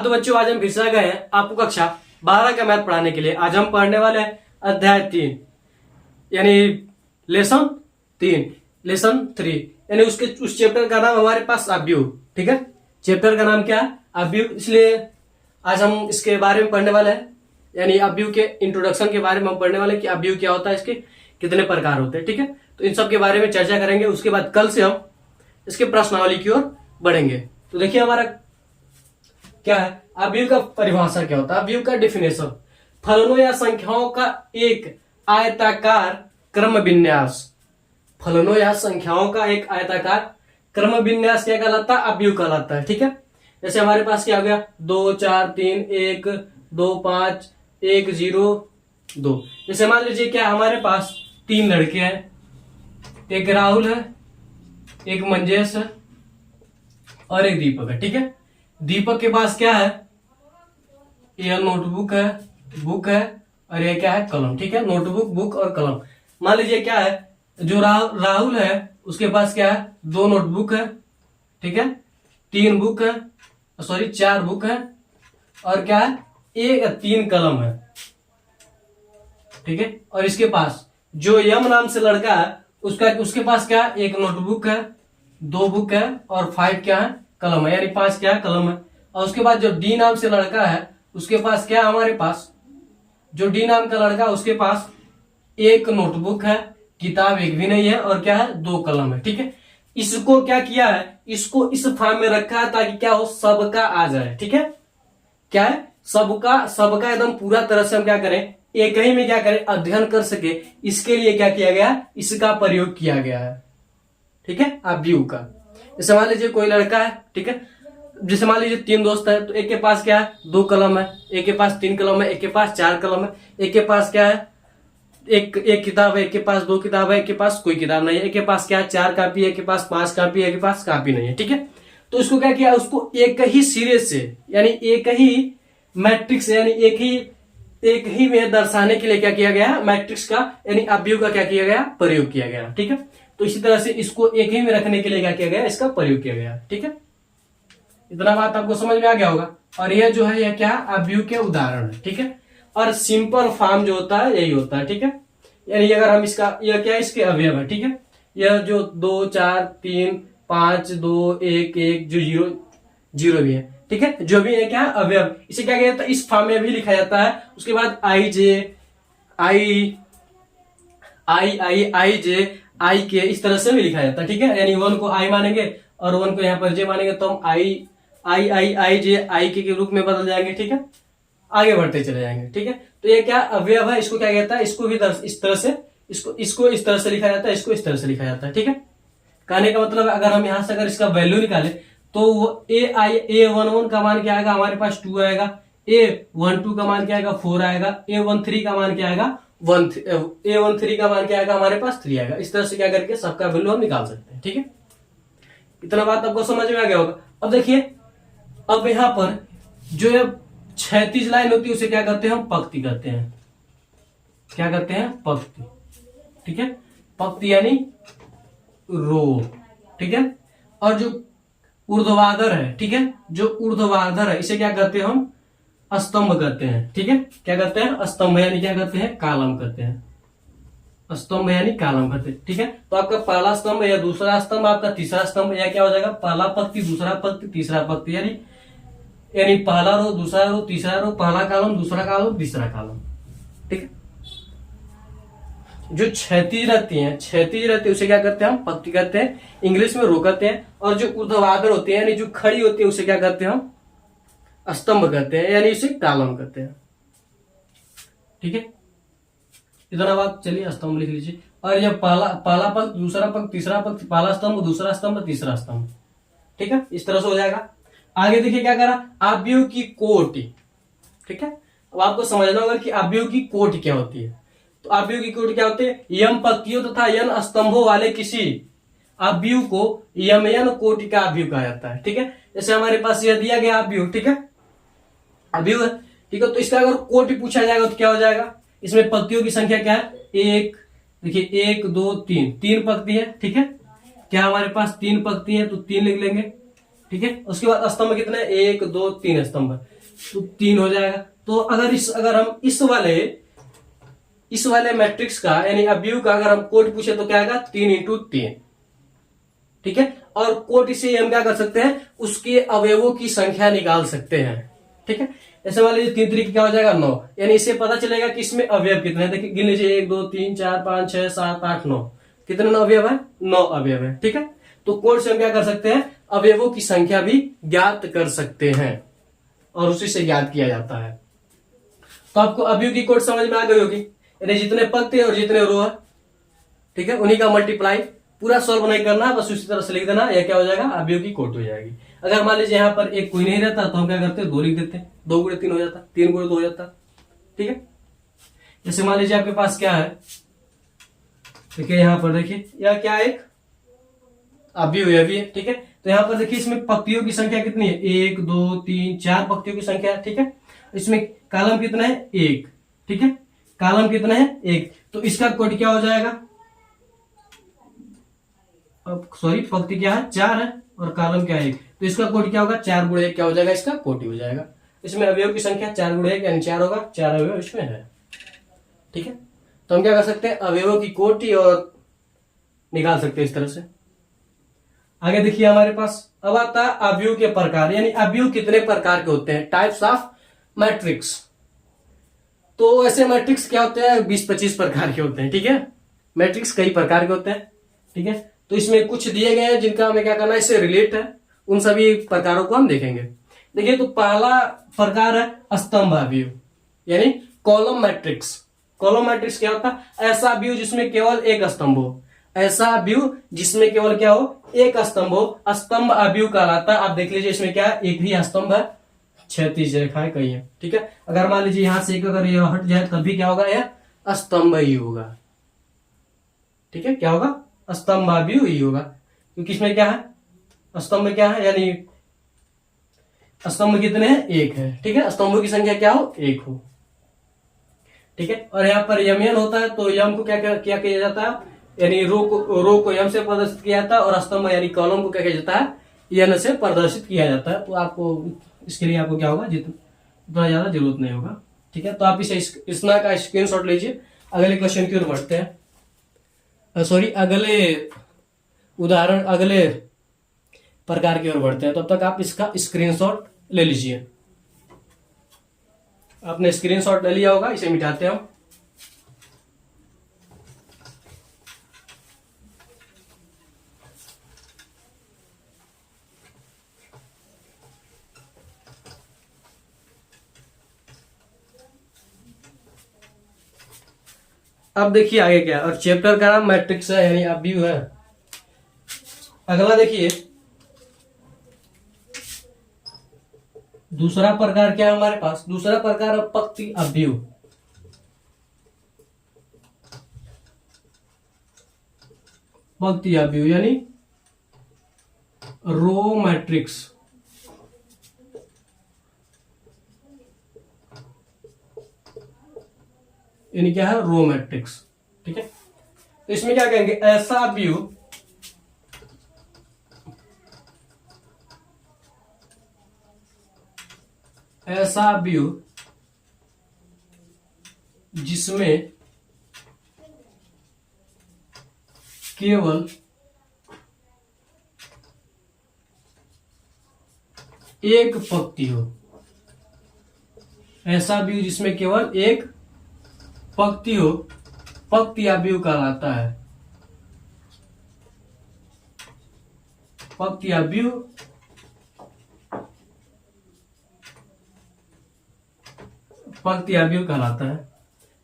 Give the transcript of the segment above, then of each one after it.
तो बच्चों आज हम फिर से आ गए हैं आपको कक्षा 12 का मैथ पढ़ाने के लिए। आज हम पढ़ने वाले हैं अध्याय 3 यानी लेसन 3 लेसन 3 यानी उसके उस चैप्टर का नाम हमारे पास अवयव। ठीक है, चैप्टर का नाम क्या है? अवयव। इसलिए आज हम इसके बारे में पढ़ने वाले हैं, यानी अवयव के इंट्रोडक्शन के बारे में हम पढ़ने वाले हैं कि अवयव क्या होता है, इसके कितने प्रकार होते हैं। ठीक है, तो इन सब के बारे में चर्चा करेंगे। उसके बाद कल से हम इसके प्रश्नावली की ओर बढ़ेंगे। तो देखिए हमारा क्या है, अवयव का परिभाषा क्या होता है, अवयव का डेफिनेशन। फलनों या संख्याओं का एक आयताकार क्रम विन्यास। फलनों या संख्याओं का एक आयताकार क्रम विन्यास क्या कहलाता है? अवयव कहलाता है। ठीक है, जैसे हमारे पास क्या हो गया, 2 4 3 1 2 5 1 0 2। जैसे मान लीजिए क्या हमारे पास 3 लड़के हैं, एक राहुल है, एक मंजेश है और एक दीपक है। ठीक है, दीपक के पास क्या है, यह नोटबुक है, बुक है और यह क्या है, कलम। ठीक है, नोटबुक बुक और कलम। मान लीजिए क्या है, जो राहुल है उसके पास क्या है, 2 नोटबुक है, ठीक है, 3 बुक है, सॉरी 4 बुक है और क्या है, 3 कलम है। ठीक है, और इसके पास जो यम नाम से लड़का है उसके पास क्या है, 1 नोटबुक है, 2 बुक है और 5 क्या है, कलम है, यानी 5 क्या है, कलम है। और उसके बाद जो डी नाम से लड़का है उसके पास क्या है, हमारे पास जो डी नाम का लड़का है उसके पास 1 नोटबुक है, किताब एक भी नहीं है और क्या है, 2 कलम है। ठीक है, इसको क्या किया है, इसको इस फॉर्म में रखा है ताकि क्या हो, सबका आ जाए। ठीक है, क्या है, सबका एकदम पूरा तरह से हम क्या करें, एक ही में क्या करें, अध्ययन कर सके, इसके लिए क्या किया गया, इसका प्रयोग किया गया है। ठीक है, अवयव का। जैसे मान लीजिए कोई लड़का है, ठीक है, जैसे मान लीजिए 3 दोस्त है, तो एक के पास क्या है, 2 कलम है, एक के पास 3 कलम है, एक के पास 4 कलम है, एक के पास क्या है, एक किताब है, एक के पास 2 किताब है, एक के पास कोई किताब नहीं है, एक के पास क्या है, 4 कॉपी है, एक के पास 5 कॉपी है, एक के पास कॉपी नहीं है। ठीक है, तो इसको क्या किया, उसको एक ही सिरे से यानी एक ही मैट्रिक्स यानी एक ही में दर्शाने के लिए क्या किया गया, मैट्रिक्स का यानी अवयव का क्या किया गया, प्रयोग किया गया। ठीक है, तो इसी तरह से इसको एक ही में रखने के लिए क्या किया गया, इसका प्रयोग किया गया। ठीक है, इतना बात आपको समझ में आ गया होगा। और यह जो है, यह क्या, अवयव के उदाहरण है। ठीक है, और सिंपल फॉर्म जो होता है यही होता है। ठीक है, यानी अगर हम इसका, यह क्या, इसके अवयव है। ठीक है, यह जो 2 4 3 5 2 1 1 जो 0 0 भी है। ठीक है, जो भी है क्या, अवयव, इसे क्या कहता है, इस फॉर्म में भी लिखा जाता है। उसके बाद आई जे आई के इस तरह से भी लिखा जाता है। ठीक है, यानी 1 को आई मानेंगे और 1 को यहाँ पर जे मानेंगे, तो हम आई जे आई के रूप में बदल जाएंगे। ठीक है, आगे बढ़ते चले जाएंगे। ठीक है, तो ये क्या अवयव है, इसको क्या कहता है, इसको भी इस तरह से इसको इस तरह से लिखा जाता है, इसको इस तरह से लिखा जाता है। ठीक है, कहने का मतलब अगर हम यहां से अगर इसका वैल्यू निकाले तो वो A11 का मान क्या आएगा, हमारे पास 2 आएगा, A12 का मान क्या आएगा, 4 आएगा, A13 का मान क्या आएगा, A13 का मान क्या आएगा, हमारे पास 3 आएगा। इस तरह से क्या करके सबका वैल्यू हम निकाल सकते हैं। ठीक है, इतना बात आपको समझ में आ गया होगा। अब देखिए, अब यहां पर जो ये 36 लाइन होती है उसे क्या करते हैं, हम पंक्ति करते हैं। क्या करते हैं, पंक्ति। ठीक है, पंक्ति यानी रो। ठीक है, और जो ऊर्ध्वाधर है, ठीक है, जो ऊर्ध्वाधर है इसे क्या करते हैं, हम स्तंभ करते हैं। ठीक है, क्या करते हैं, स्तंभ यानी क्या करते हैं, कालम करते हैं। स्तंभ यानी कालम करते हैं। ठीक है, तो आपका पहला स्तंभ या दूसरा स्तंभ, आपका तीसरा स्तंभ, या क्या हो जाएगा, पहला पंक्ति दूसरा पंक्ति तीसरा पंक्ति, यानी पहला रो दूसरा रो तीसरा रो, पहला कॉलम दूसरा कॉलम तीसरा कॉलम। ठीक है, जो क्षैतिज रहती है उसे क्या करते हैं, हम पंक्ति करते हैं, इंग्लिश में रो करते हैं। और जो ऊर्ध्वाधर होते हैं यानी जो खड़ी होती है उसे क्या करते हैं, हम स्तंभ करते हैं, यानी उसे कॉलम करते हैं। ठीक है, इतना बात, चलिए स्तंभ लिख लीजिए। और यह पहला पंक्ति दूसरा पंक्ति तीसरा पंक्ति, पहला स्तंभ दूसरा स्तंभ तीसरा स्तंभ। ठीक है, इस तरह से हो जाएगा। आगे देखिए क्या करा, अवयव की कोटि। ठीक है, अब आपको समझना होगा कि अवयव की कोटि क्या होती है। तो अवयव की कोटि क्या होती है, यम पंक्तियों तथा यन स्तंभों वाले किसी अवयव को यमयन कोटि का अवयव कहा जाता है। ठीक है, जैसे हमारे पास यह दिया गया अवयव, ठीक है, अवयव है। ठीक है, तो इसका अगर कोटि पूछा जाएगा तो क्या हो जाएगा, इसमें पंक्तियों की संख्या क्या है, एक, देखिए 1 2 3 पंक्ति है। ठीक है, क्या हमारे पास 3 पंक्ति है तो 3 लिख लेंगे। ठीक है, उसके बाद स्तंभ कितने, 1 2 3 स्तंभ। तो 3 हो जाएगा। तो अगर हम इस वाले मैट्रिक्स का यानी अवयव का अगर हम कोट पूछे तो क्या आएगा, 3 × 3। ठीक है, और कोट इसे हम क्या कर सकते हैं, उसके अवयवों की संख्या निकाल सकते हैं। ठीक है, ऐसे मान लीजिए 3 3 क्या हो जाएगा 9, यानी इससे पता चलेगा कि इसमें अवयव कितने हैं। देखिए गिन लीजिए 1 2 3 4 5 6 7 8 9, कितने अवयव है, 9 अवयव है। ठीक है, तो कोड से हम क्या कर सकते हैं, अवयवों की संख्या भी ज्ञात कर सकते हैं और उसी से ज्ञात किया जाता है। तो आपको अवयव की कोड समझ में आ गई होगी, यानी जितने पद थे और जितने रो है, ठीक है, उन्हीं का मल्टीप्लाई। पूरा सॉल्व नहीं करना, बस उसी तरह से लिख देना, यह क्या हो जाएगा, अवयव की कोट हो जाएगी। अगर मान लीजिए यहाँ पर एक कोई नहीं रहता तो हम क्या करते हैं, 2 लिख देते हैं, 2 × 3 हो जाता, 3 × 2 हो जाता। ठीक है, जैसे मान लीजिए आपके पास क्या है, देखिए यहाँ पर देखिए यह क्या है, एक अवयव यह भी है। ठीक है, तो यहाँ पर देखिए इसमें पंक्तियों की संख्या कितनी है, 1 2 3 4 पंक्तियों की संख्या है। ठीक है, इसमें कॉलम कितना है, 1। ठीक है, कॉलम कितना है, 1, तो इसका कोड क्या हो जाएगा, सॉरी पंक्ति क्या है, 4 है और कॉलम क्या है, 1, तो इसका कोड क्या होगा, 4 × 1 क्या हो जाएगा, इसका कोटि हो जाएगा। इसमें अवयव की संख्या 4 × 1 यानी 4 होगा, 4 अवयव इसमें है। ठीक है, तो हम क्या कर सकते हैं, अवयवों की कोटि और निकाल सकते हैं इस तरह से। आगे देखिए हमारे पास अब आता है अवयव के प्रकार, यानी अवयव कितने प्रकार के होते हैं, टाइप्स ऑफ मैट्रिक्स। तो ऐसे मैट्रिक्स क्या होते हैं, 20-25 प्रकार के होते हैं। ठीक है, मैट्रिक्स कई प्रकार के होते हैं। ठीक है, तो इसमें कुछ दिए गए हैं जिनका हमें क्या करना है, इससे रिलेट है, उन सभी प्रकारों को हम देखेंगे। देखिए तो पहला प्रकार है स्तंभ अवयव, यानी कॉलम मैट्रिक्स। कॉलम मैट्रिक्स क्या होता है, ऐसा अवयव जिसमें केवल एक स्तंभ हो, ऐसा अवयव जिसमें केवल क्या हो, एक स्तंभ हो, स्तंभ अवयव कहलाता है। आप देख लीजिए इसमें क्या है, एक ही स्तंभ है, क्षैतिज रेखाएं कई है। ठीक है, अगर मान लीजिए यहां से एक अगर यह हट जाए तभी क्या होगा, यह स्तंभ ही होगा। ठीक है, क्या होगा, स्तंभ अवयव ही होगा, क्योंकि इसमें क्या है, स्तंभ में क्या है, यानी स्तंभ कितने हैं, 1 है। ठीक है, स्तंभों की संख्या क्या हो, 1 हो। ठीक है, और यहाँ पर यमन होता है, तो यम को क्या क्या किया जाता है, यानी रो को यम से प्रदर्शित किया जाता है, और स्तंभ यानी कॉलम को क्या किया जाता है, यन से प्रदर्शित किया जाता है। तो आपको इसके लिए आपको क्या होगा, जितना ज्यादा जरूरत नहीं होगा। ठीक है, तो आप इसना का स्क्रीनशॉट लीजिए। अगले क्वेश्चन की ओर बढ़ते हैं, सॉरी अगले उदाहरण, अगले प्रकार की ओर बढ़ते हैं। तब तक आप इसका स्क्रीनशॉट ले लीजिए। आपने स्क्रीनशॉट ले लिया होगा, इसे मिटाते हैं हम। अब देखिए आगे क्या, और चैप्टर का नाम मैट्रिक्स है, यानी अवयव है। अगला देखिए दूसरा प्रकार क्या है हमारे पास, दूसरा प्रकार है पंक्ति अवयव। पंक्ति अवयव यानी रो मैट्रिक्स। यानी क्या है, रो मैट्रिक्स। ठीक है, तो इसमें क्या कहेंगे, ऐसा अवयव जिसमें केवल एक पंक्ति हो, ऐसा अवयव जिसमें केवल एक पंक्ति हो, पंक्ति अवयव कहलाता है। पंक्ति अवयव पंक्ति अवयव कहलाता है।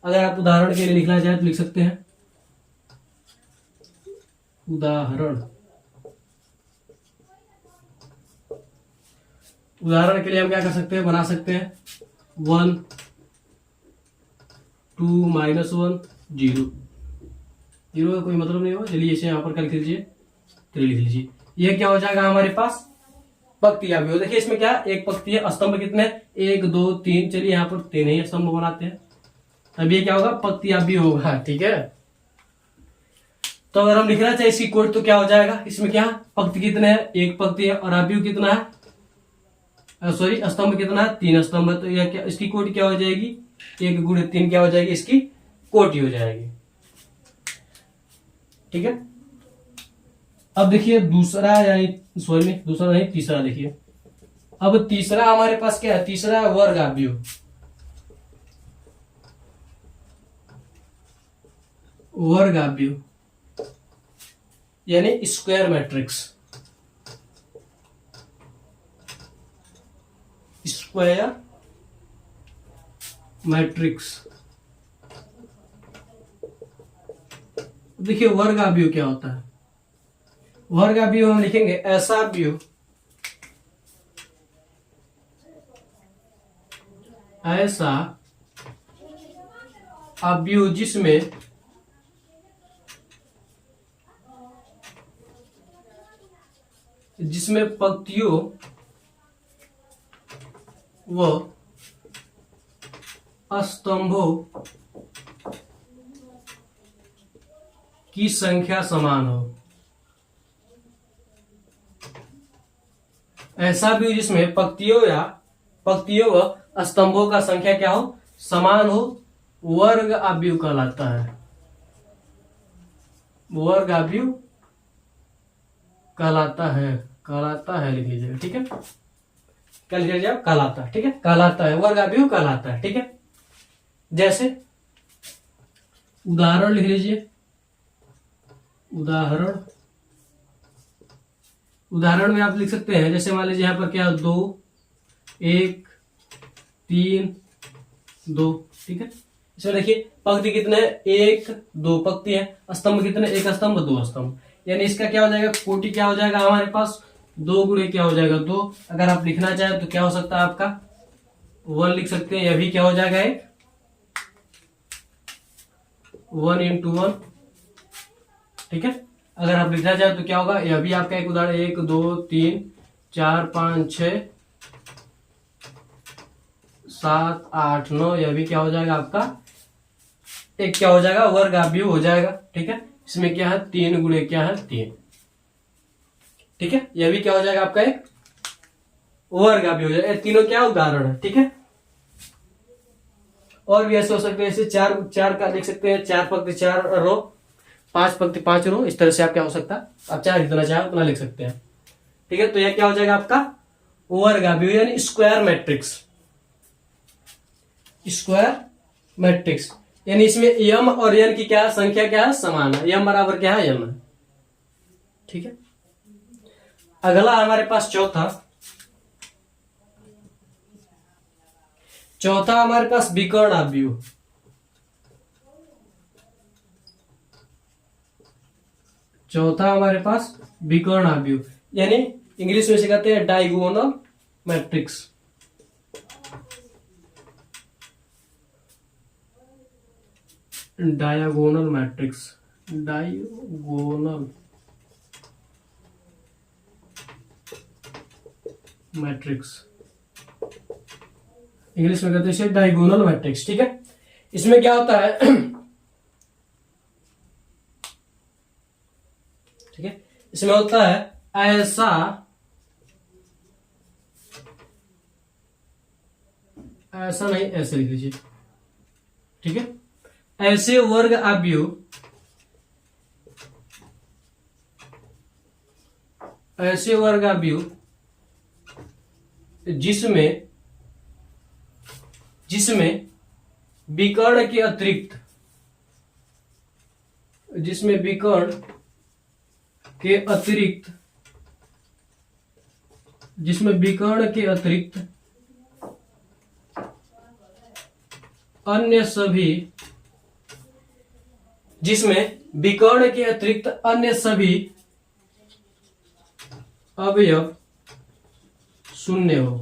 अगर आप उदाहरण के लिए लिखना चाहें तो लिख सकते हैं, उदाहरण के लिए हम क्या कर सकते हैं, बना सकते हैं 1 2 -1 0। 0 का कोई मतलब नहीं होगा, चलिए इसे यहां पर क्या लिख लीजिए, 3 लिख लीजिए। ये क्या हो जाएगा हमारे पास, पंक्ति अवयव। देखिए इसमें क्या, एक पंक्ति है, स्तंभ कितने, 1 2 3, चलिए यहाँ पर 3 ही स्तंभ बनाते हैं, तब ये क्या होगा, पंक्ति अवयव होगा। ठीक है, तो अगर हम लिखना चाहे इसकी कोड तो क्या हो जाएगा, इसमें क्या पंक्ति कितने हैं, एक पंक्ति है, और अवयव कितना है, सॉरी स्तंभ कितना है, 3 स्तंभ है, तो यह क्या, इसकी कोटि क्या हो जाएगी, 1 गुणे 3 क्या हो जाएगी, इसकी कोटि हो जाएगी। ठीक है। अब देखिए दूसरा, यानी सॉरी दूसरा नहीं तीसरा देखिए। अब तीसरा हमारे पास क्या है, तीसरा वर्ग आव्यूह। वर्ग आव्यूह यानी स्क्वायर मैट्रिक्स, स्क्वायर मैट्रिक्स। देखिए वर्ग आव्यूह क्या होता है। वर्ग आव्यूह हम लिखेंगे ऐसा आव्यूह, ऐसा आव्यूह जिसमें पंक्तियों व स्तंभों की संख्या समान हो। ऐसा भी जिसमें पंक्तियों व स्तंभों का संख्या क्या हो, समान हो, वर्ग आव्यूह कहलाता है। वर्ग आव्यूह कहलाता है लिख लीजिएगा। ठीक है, क्या लिख लीजिए, कहलाता है। ठीक है, कहलाता है, वर्ग आव्यूह कहलाता है। ठीक है, जैसे उदाहरण लिख लीजिए। उदाहरण में आप लिख सकते हैं, जैसे मान लीजिए यहाँ पर क्या 2 1 3 2। ठीक है, इसमें देखिए पंक्ति कितने, 1 2 पंक्ति है, स्तंभ कितने, 1 स्तंभ 2 स्तंभ, यानी इसका क्या हो जाएगा, कोटि क्या हो जाएगा हमारे पास, 2 गुणे क्या हो जाएगा 2। अगर आप लिखना चाहें तो क्या हो सकता है आपका 1 लिख सकते हैं, यह भी क्या हो जाएगा एक 1 into 1। ठीक है, अगर आप लिखना चाहें तो क्या होगा, यह भी आपका एक उदाहरण, 1 2 3 4 5 6 7 8 9, यह भी क्या हो जाएगा आपका एक क्या हो जाएगा, वर्ग आव्यूह हो जाएगा। ठीक है, इसमें क्या है 3 गुणे क्या है 3। ठीक है, यह भी क्या हो जाएगा आपका एक वर्ग आव्यूह हो जाएगा। तीनों क्या उदाहरण है। ठीक है, और भी ऐसे हो सकते हैं, ऐसे 4 का लिख सकते हैं, 4 पंक्ति 4 रो, 5 पंक्ति 5 रो, इस तरह से आप क्या हो सकता है, आप चाहे जितना चाहे उतना लिख सकते हैं। ठीक है, तो यह क्या हो जाएगा आपका वर्ग आव्यूह यानी स्क्वायर मैट्रिक्स। स्क्वायर मैट्रिक्स यानी इसमें यम और एन की क्या संख्या क्या है, समान है, यम बराबर क्या है, यम है। ठीक है, अगला हमारे पास चौथा हमारे पास विकर्ण आव्यूह। चौथा हमारे पास विकर्ण आव्यूह यानी इंग्लिश में से कहते हैं diagonal matrix. Diagonal matrix, diagonal matrix English में कहते हैं डायगोनल मैट्रिक्स। ठीक है, इसमें क्या होता है ठीक है, इसमें होता है ऐसा नहीं, ऐसे लिख लीजिए। ठीक है, ऐसे वर्ग आव्यूह, ऐसे वर्ग आव्यूह जिसमें विकर्ण के अतिरिक्त, अन्य सभी अवयव शून्य हो।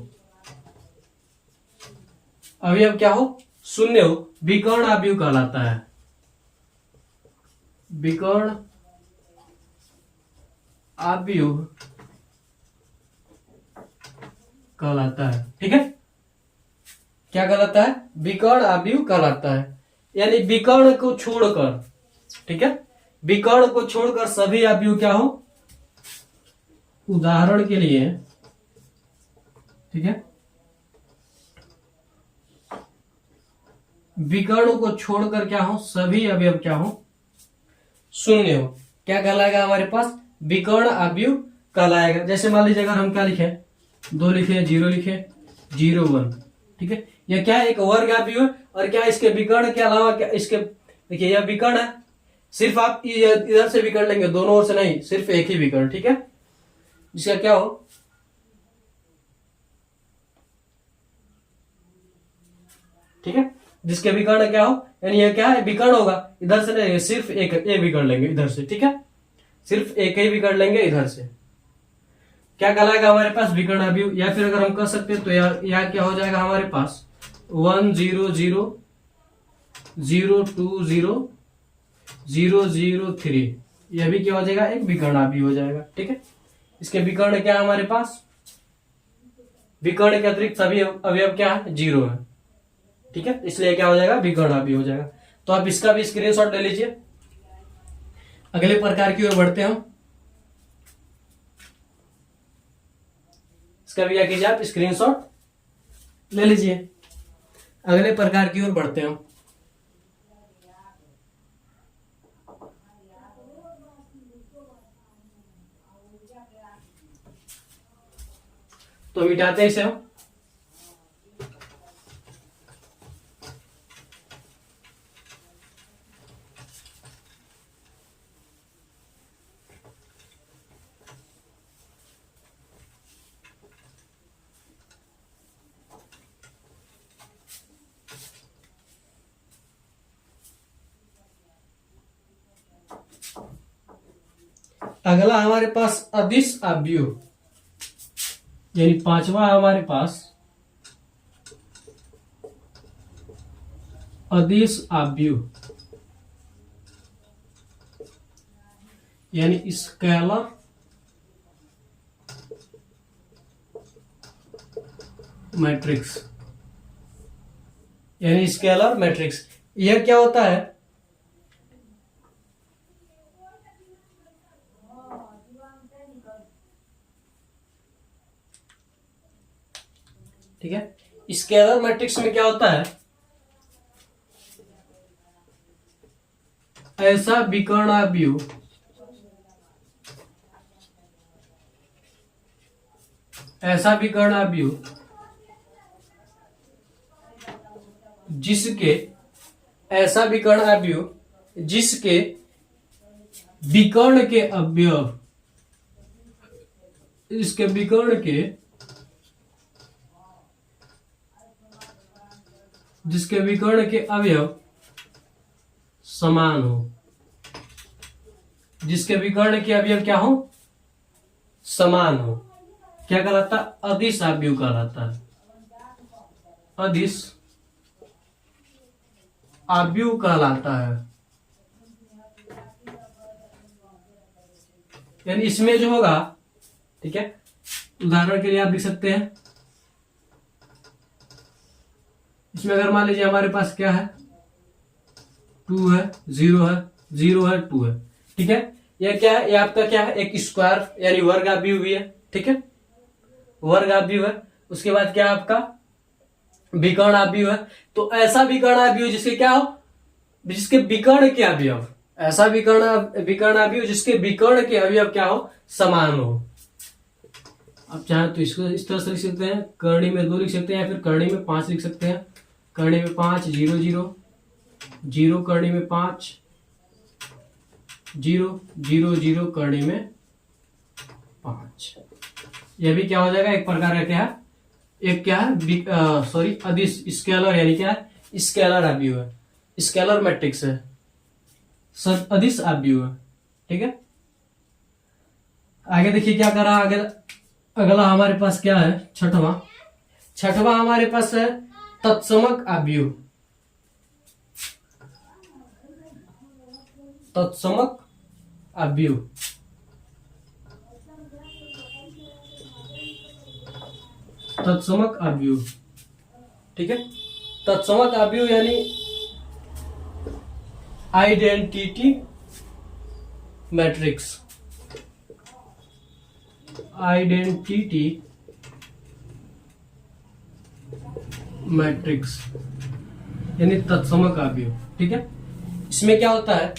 अवयव क्या हो, शून्य हो, विकर्ण आव्यूह कहलाता है। विकर्ण आव्यूह कहलाता है। ठीक है, क्या कहलाता है, विकर्ण आव्यूह कहलाता है, यानी विकर्ण को छोड़कर, ठीक है, विकर्ण को छोड़कर सभी आव्यूह क्या हो, उदाहरण के लिए ठीक है, विकर्ण को छोड़कर क्या हो, सभी अवयव क्या हो, शून्य हो, क्या कहलाएगा हमारे पास, विकर्ण अवयव कहलाएगा। जैसे मान लीजिए अगर हम क्या लिखे, 2 लिखे, 0 लिखे, 0 1, ठीक है, यह क्या है, एक वर्ग अवयव है। और क्या इसके विकर्ण के अलावा क्या इसके, देखिए यह विकर्ण है, सिर्फ आप इधर से विकर्ण लेंगे, दोनों ओर से नहीं, सिर्फ एक ही विकर्ण, ठीक है, जिसका क्या हो, ठीक है, जिसके विकर्ण क्या हो, यानी ये क्या है, विकर्ण होगा, इधर से नहीं, सिर्फ एक विकर्ण लेंगे इधर से, ठीक है, सिर्फ एक ही विकर्ण लेंगे इधर से, क्या कहलाएगा हमारे पास, विकर्ण अवयव। या फिर अगर हम कर सकते हैं तो यहाँ क्या हो जाएगा हमारे पास, 1 0 0 0 2 0 0 0 3, यह भी क्या हो जाएगा, एक विकर्ण अवयव हो जाएगा, ठीक है। इसके विकर्ण क्या है हमारे पास, विकर्ण के अतिरिक्त सभी अवयव क्या है, 0 है, ठीक है, इसलिए क्या हो जाएगा, विकर्ण अवयव हो जाएगा। तो आप इसका भी स्क्रीनशॉट ले लीजिए। अगले प्रकार की ओर बढ़ते हैं, इसका भी क्या कीजिए, आप स्क्रीनशॉट ले लीजिए। अगले प्रकार की ओर बढ़ते हैं, तो मिटाते हैं इसे हम। अगला हमारे पास अदिश अवयव, यानी पांचवा हमारे पास अदिश अवयव, यानी स्केलर मैट्रिक्स, यानी स्केलर मैट्रिक्स। यह क्या होता है, ठीक है, स्केलर मैट्रिक्स में क्या होता है, ऐसा विकर्ण अवयव, ऐसा विकर्ण अवयव जिसके, ऐसा विकर्ण अवयव जिसके विकर्ण के अवयव, इसके विकर्ण के, जिसके विकर्ण के अवयव समान हो, जिसके विकर्ण के अवयव क्या हो, समान हो, क्या कहलाता है, अदिश अवयव कहलाता है, अदिश अवयव कहलाता है। यानी इसमें जो होगा, ठीक है, उदाहरण के लिए आप लिख सकते हैं, इसमें अगर मान लीजिए हमारे पास क्या है, 2 है, 0 है, 0 है, 2 है, ठीक है, यह क्या है, ये आपका क्या है, एक स्क्वायर यानी वर्ग अवयव भी है, ठीक है, वर्ग अवयव है। उसके बाद क्या है आपका, विकर्ण अवयव है। तो ऐसा विकर्ण अवयव जिसके क्या हो, जिसके विकर्ण के अवयव, ऐसा विकर्ण अवयव जिसके विकर्ण के अवयव क्या हो, समान हो। आप चाहे तो इसको इस तरह से लिख सकते हैं, कर्णी में 2 लिख सकते हैं, या फिर कर्णी में 5 लिख सकते हैं, कर्णी में 5 0 0 0, कर्णी में 5 0 0 0, कर्णी में 5। यह भी क्या हो जाएगा, एक प्रकार का क्या है, एक क्या है, सॉरी, अदिश स्केलर, यानी क्या है, स्केलर अवयव है, स्केलर मैट्रिक्स है, अदिश अवयव है, ठीक है। आगे देखिए क्या कर रहा है, अगला हमारे पास क्या है, छठवां हमारे पास है तत्समक अवयव, तत्समक अवयव, तत्समक अवयव, ठीक है, तत्समक अवयव यानी आइडेंटिटी मैट्रिक्स, आइडेंटिटी मैट्रिक्स यानी तत्समक अवयव। ठीक है, इसमें क्या होता है,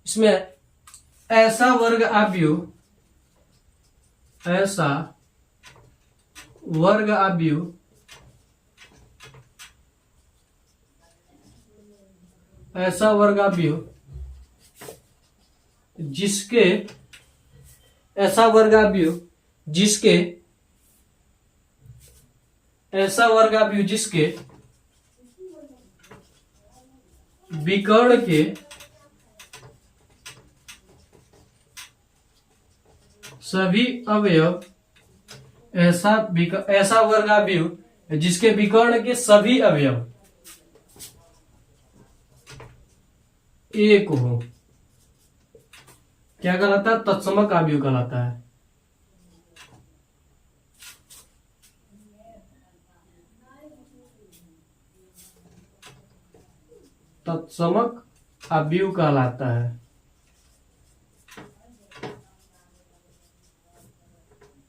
इसमें ऐसा वर्ग अवयव, ऐसा वर्ग अवयव ऐसा वर्ग अवयव जिसके ऐसा वर्ग अवयव जिसके ऐसा वर्ग अवयव जिसके विकर्ण के सभी अवयव, ऐसा वर्ग अवयव जिसके विकर्ण के सभी अवयव एक हो, क्या कहलाता है, तत्समक अवयव कहलाता है। तत्समक अवयव कहलाता है।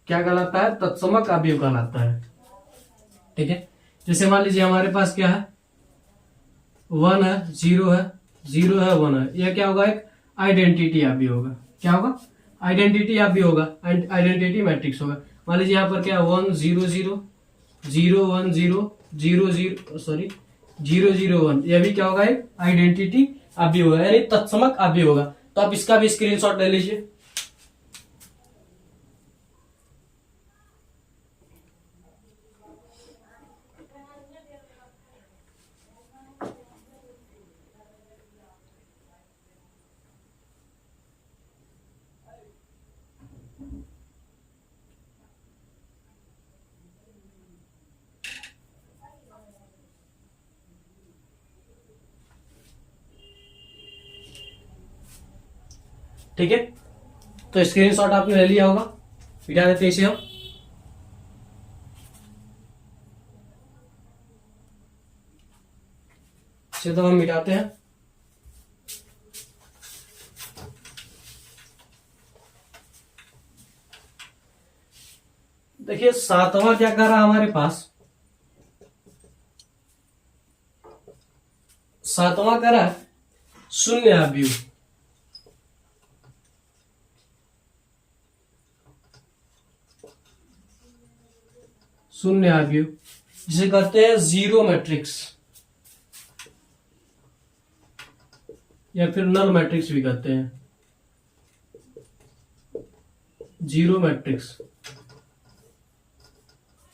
क्या कहलाता है, तत्समक अवयव कहलाता है। ठीक है, जैसे मान लीजिए हमारे पास क्या है, 1 है, 0 है, 0 है, 1 है, यह क्या होगा, एक आइडेंटिटी अवयव होगा। क्या होगा, आइडेंटिटी अवयव होगा, आइडेंटिटी मैट्रिक्स होगा। मान लीजिए यहाँ पर क्या है, 1 0 0 0 1 0 0 0 सॉरी 0 0 1, यह भी क्या होगा, एक आइडेंटिटी अवयव होगा, यानी तत्समक अवयव होगा। तो आप इसका भी स्क्रीनशॉट ले लीजिए। ठीक है, तो स्क्रीनशॉट आपने ले लिया होगा, मिटा देते हैं इसे हम। इसे तो हम मिटाते हैं। देखिए 7वां क्या कर रहा है हमारे पास, 7वां कर रहा है शून्य अवयव। शून्य अवयव जिसे कहते हैं जीरो मैट्रिक्स या फिर नल मैट्रिक्स भी कहते हैं, जीरो मैट्रिक्स।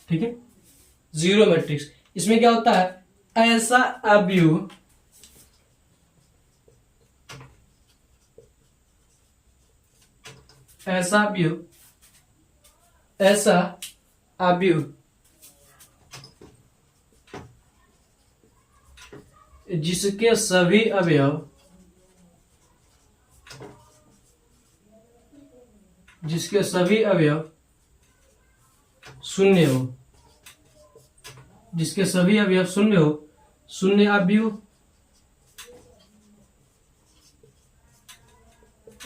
ठीक है, जीरो मैट्रिक्स, इसमें क्या होता है, ऐसा अवयव ऐसा अवयव जिसके सभी अवयव शून्य हो, जिसके सभी अवयव शून्य हो, शून्य अवयव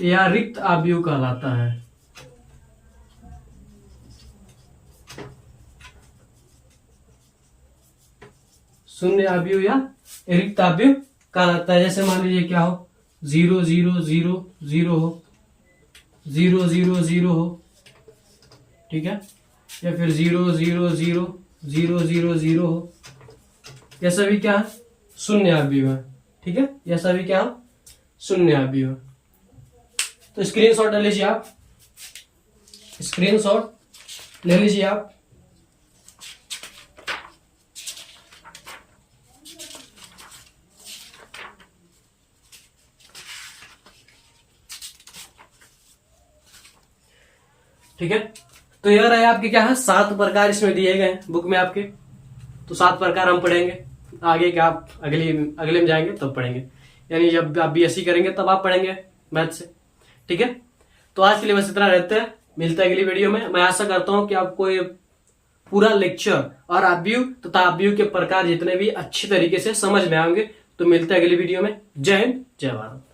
या रिक्त अवयव कहलाता है। शून्य अवयव या रिक्त अवयव कहलाता है। जैसे मान लीजिए क्या हो, 0 0 0 0 हो, 0 0 0 हो, ठीक है, या फिर 0 0 0 0 0 0 हो, यह सभी क्या है, शून्य अवयव है। ठीक है, यह सभी क्या है, शून्य अवयव है। तो स्क्रीनशॉट ले लीजिए आप, स्क्रीनशॉट ले लीजिए आप। ठीक है, तो यह रहे आपके क्या है, 7 प्रकार इसमें दिए गए हैं बुक में आपके। तो 7 प्रकार हम पढ़ेंगे आगे, क्या आप अगले में जाएंगे तब पढ़ेंगे, यानी जब आप बीएससी करेंगे तब आप पढ़ेंगे मैथ से। ठीक है, तो आज के लिए बस इतना रहते हैं, मिलते हैं अगली वीडियो में। मैं आशा करता हूं कि आपको ये पूरा लेक्चर और अवयव तथा अवयव के प्रकार जितने भी अच्छी तरीके से समझ में आएंगे। तो मिलते हैं अगली वीडियो में। जय हिंद, जय भारत।